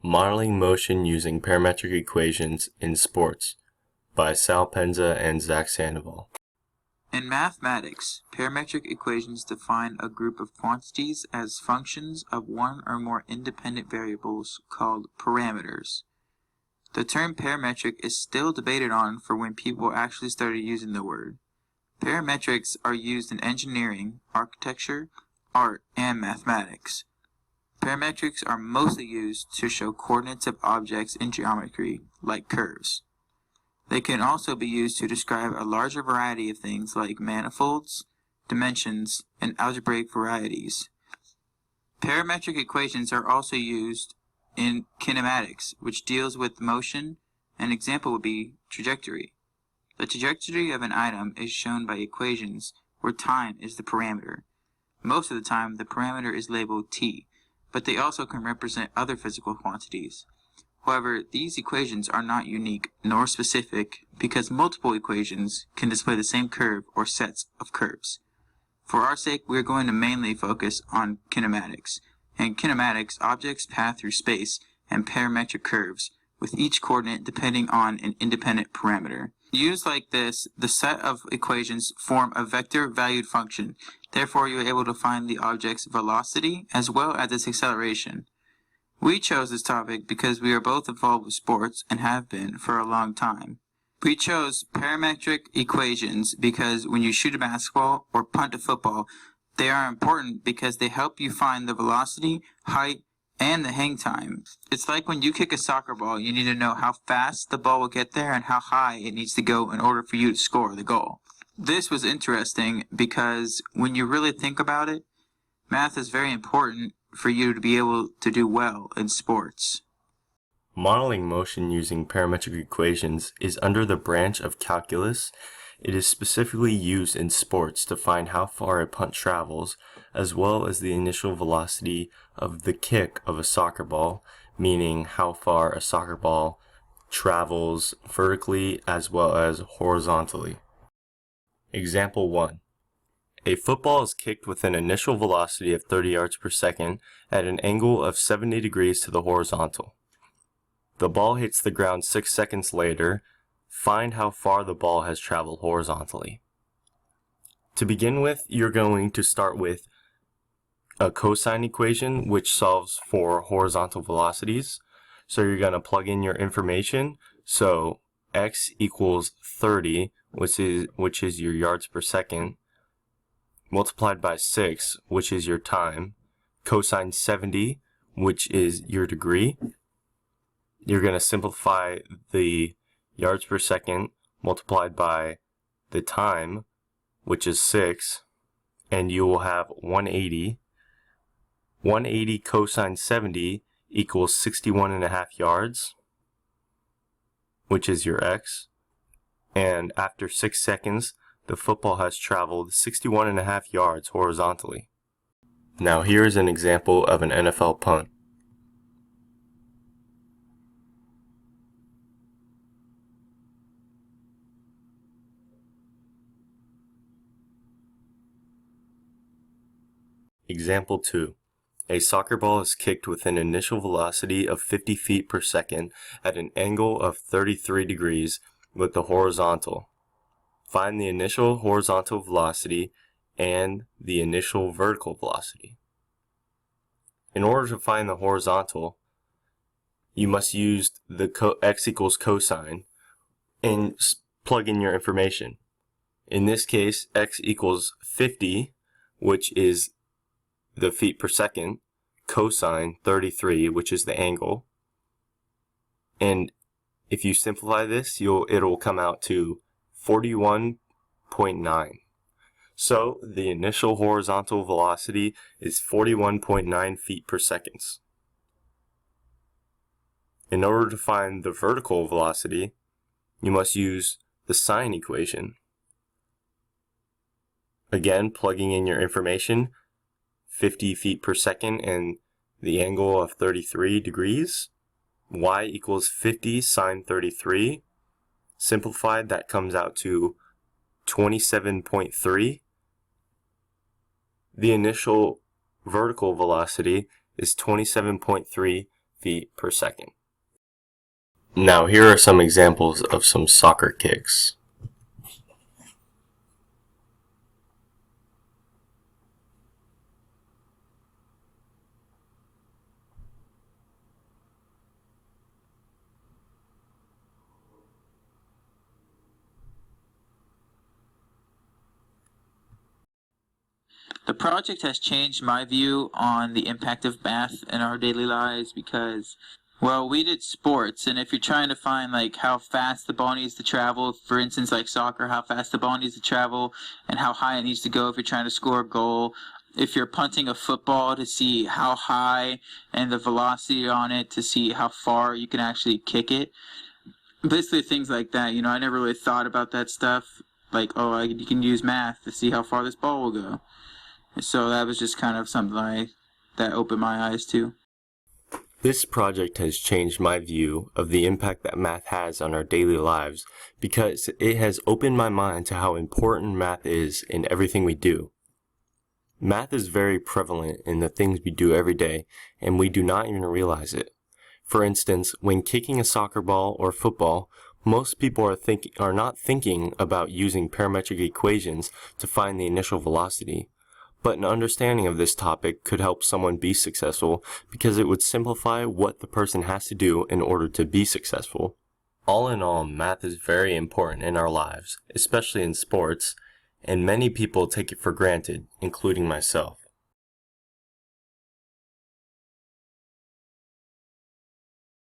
Modeling Motion Using Parametric Equations in Sports by Sal Penza and Zach Sandoval. In mathematics, parametric equations define a group of quantities as functions of one or more independent variables called parameters. The term parametric is still debated on for when people actually started using the word. Parametrics are used in engineering, architecture, art, and mathematics. Parametrics are mostly used to show coordinates of objects in geometry, like curves. They can also be used to describe a larger variety of things like manifolds, dimensions, and algebraic varieties. Parametric equations are also used in kinematics, which deals with motion. An example would be trajectory. The trajectory of an item is shown by equations where time is the parameter. Most of the time, the parameter is labeled t, but they also can represent other physical quantities. However, these equations are not unique nor specific because multiple equations can display the same curve or sets of curves. For our sake, we are going to mainly focus on kinematics. In kinematics, objects pass through space and parametric curves, with each coordinate depending on an independent parameter. Used like this, the set of equations form a vector-valued function. Therefore, you are able to find the object's velocity as well as its acceleration. We chose this topic because we are both involved with sports and have been for a long time. We chose parametric equations because when you shoot a basketball or punt a football, they are important because they help you find the velocity, height, and the hang time. It's like when you kick a soccer ball, you need to know how fast the ball will get there and how high it needs to go in order for you to score the goal. This was interesting because when you really think about it, math is very important for you to be able to do well in sports. Modeling motion using parametric equations is under the branch of calculus. It is specifically used in sports to find how far a punt travels, as well as the initial velocity of the kick of a soccer ball, meaning how far a soccer ball travels vertically as well as horizontally. Example 1. A football is kicked with an initial velocity of 30 yards per second at an angle of 70 degrees to the horizontal. The ball hits the ground 6 seconds later. Find how far the ball has traveled horizontally. To begin with, you're going to start with a cosine equation which solves for horizontal velocities. So you're going to plug in your information. So x equals 30, which is your yards per second, multiplied by 6, which is your time, cosine 70, which is your degree. You're going to simplify the yards per second multiplied by the time, which is 6, and you will have 180. 180 cosine 70 equals 61.5 yards, which is your x. And after 6 seconds, the football has traveled 61.5 yards horizontally. Now here is an example of an NFL punt. Example 2. A soccer ball is kicked with an initial velocity of 50 feet per second at an angle of 33 degrees with the horizontal. Find the initial horizontal velocity and the initial vertical velocity. In order to find the horizontal, you must use the x equals cosine and plug in your information. In this case, x equals 50, which is the feet per second, cosine 33, which is the angle. And if you simplify this, it'll come out to 41.9. So the initial horizontal velocity is 41.9 feet per second. In order to find the vertical velocity, you must use the sine equation. Again, plugging in your information, 50 feet per second and the angle of 33 degrees. Y equals 50 sine 33. Simplified, that comes out to 27.3. The initial vertical velocity is 27.3 feet per second. Now here are some examples of some soccer kicks. The project has changed my view on the impact of math in our daily lives because, well, we did sports, and if you're trying to find like how fast the ball needs to travel, for instance, like soccer, how fast the ball needs to travel and how high it needs to go if you're trying to score a goal. If you're punting a football, to see how high and the velocity on it to see how far you can actually kick it. Basically things like that. I never really thought about that stuff. Like, oh, you can use math to see how far this ball will go. So that was just kind of something that opened my eyes to. This project has changed my view of the impact that math has on our daily lives because it has opened my mind to how important math is in everything we do. Math is very prevalent in the things we do every day, and we do not even realize it. For instance, when kicking a soccer ball or football, most people are not thinking about using parametric equations to find the initial velocity. But an understanding of this topic could help someone be successful because it would simplify what the person has to do in order to be successful. All in all, math is very important in our lives, especially in sports, and many people take it for granted, including myself.